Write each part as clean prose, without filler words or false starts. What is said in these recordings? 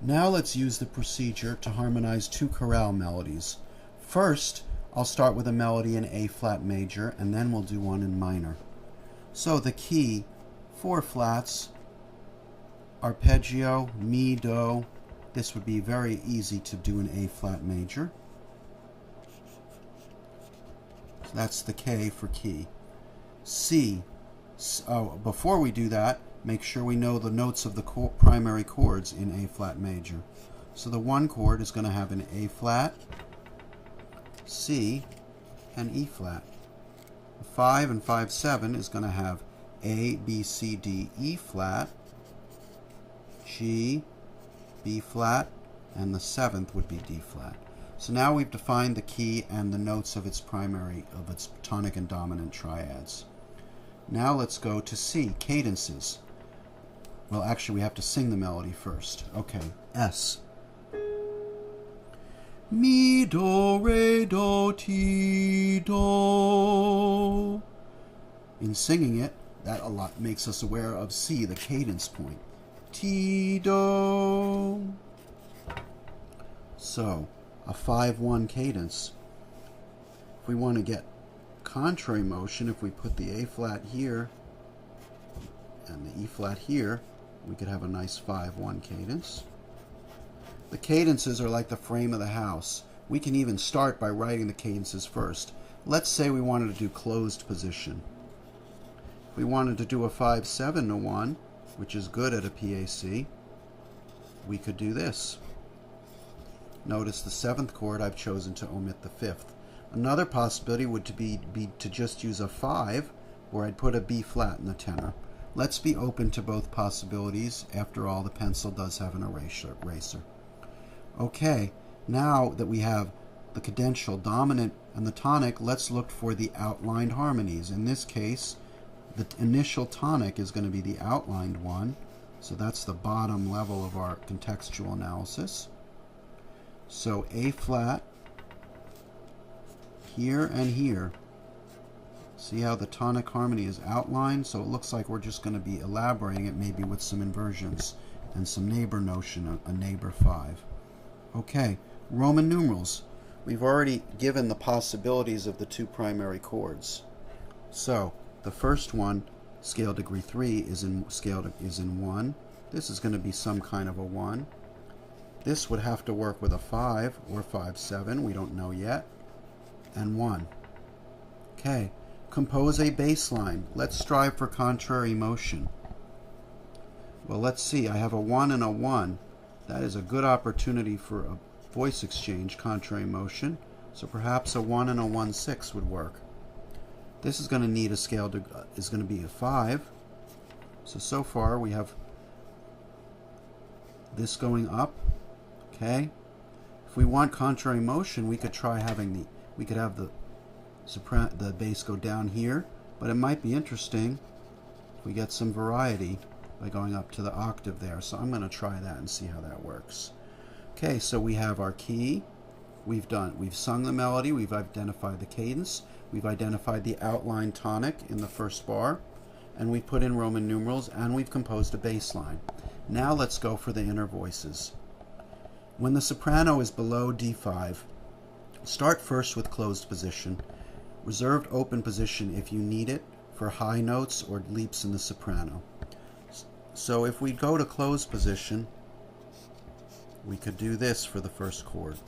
Now let's use the procedure to harmonize two chorale melodies. First, I'll start with a melody in A flat major, and then we'll do one in minor. So the key, 4 flats, arpeggio, mi, do. This would be very easy to do in A flat major. So that's the K for key. C. Before we do that, make sure we know the notes of the primary chords in A flat major. So the 1 chord is going to have an A flat, C, and E flat. The 5 and 5/7 is going to have A, B, C, D, E flat, G, B flat, and the 7th would be D flat. So now we've defined the key and the notes of its tonic and dominant triads. Now let's go to C, cadences. Well, actually, we have to sing the melody first. Okay, S. Mi, do, re, do, ti, do. In singing it, that a lot makes us aware of C, the cadence point. Ti, do. So, a 5-1 cadence. If we want to get contrary motion, if we put the A flat here and the E flat here, we could have a nice 5-1 cadence. The cadences are like the frame of the house. We can even start by writing the cadences first. Let's say we wanted to do closed position. If we wanted to do a 5/7 to 1, which is good at a PAC, we could do this. Notice the 7th chord, I've chosen to omit the 5th. Another possibility would be to just use a 5, where I'd put a B flat in the tenor. Let's be open to both possibilities. After all, the pencil does have an eraser. Okay, now that we have the cadential dominant and the tonic, let's look for the outlined harmonies. In this case, the initial tonic is going to be the outlined one, so that's the bottom level of our contextual analysis. So A flat, here and here. See how the tonic harmony is outlined? So it looks like we're just going to be elaborating it maybe with some inversions and some neighbor notion, a neighbor 5. Okay, Roman numerals. We've already given the possibilities of the 2 primary chords. So the first one, scale degree 3, is in 1. This is going to be some kind of a 1. This would have to work with a 5 or 5/7, we don't know yet, and 1. Okay, compose a bass line. Let's strive for contrary motion. Well, let's see, I have a 1 and a 1. That is a good opportunity for a voice exchange, contrary motion, so perhaps a 1 and a 1/6 would work. This is going to need a scale, is going to be a 5. So far we have this going up. Okay, if we want contrary motion, we could try having we could have the bass go down here, but it might be interesting if we get some variety by going up to the octave there. So I'm going to try that and see how that works. Okay, so we have our key. We've sung the melody. We've identified the cadence. We've identified the outline tonic in the first bar, and we put in Roman numerals, and we've composed a bass line. Now let's go for the inner voices. When the soprano is below D5, start first with closed position. Reserved open position if you need it for high notes or leaps in the soprano. So if we go to closed position, we could do this for the first chord.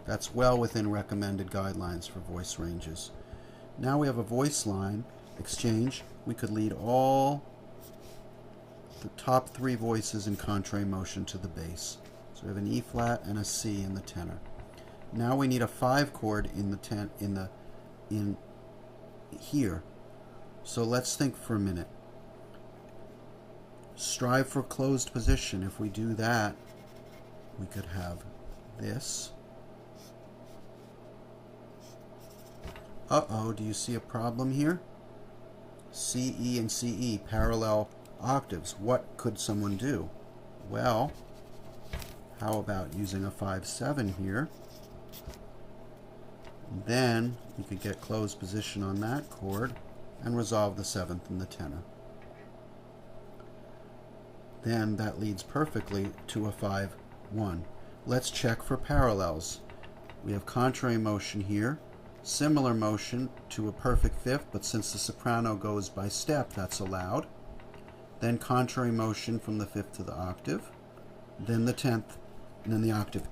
That's well within recommended guidelines for voice ranges. Now we have a voice line exchange. We could lead all the top 3 voices in contrary motion to the bass. So we have an E flat and a C in the tenor. Now we need a 5 chord in here. So let's think for a minute. Strive for closed position. If we do that, we could have this. Uh-oh, do you see a problem here? C, E, and C, E, parallel octaves. What could someone do? Well, how about using a 5/7 here? Then we could get closed position on that chord and resolve the 7th in the tenor. Then that leads perfectly to a 5 1. Let's check for parallels. We have contrary motion here, similar motion to a perfect fifth, but since the soprano goes by step, that's allowed. Then contrary motion from the fifth to the octave, then the 10th, and then the octave.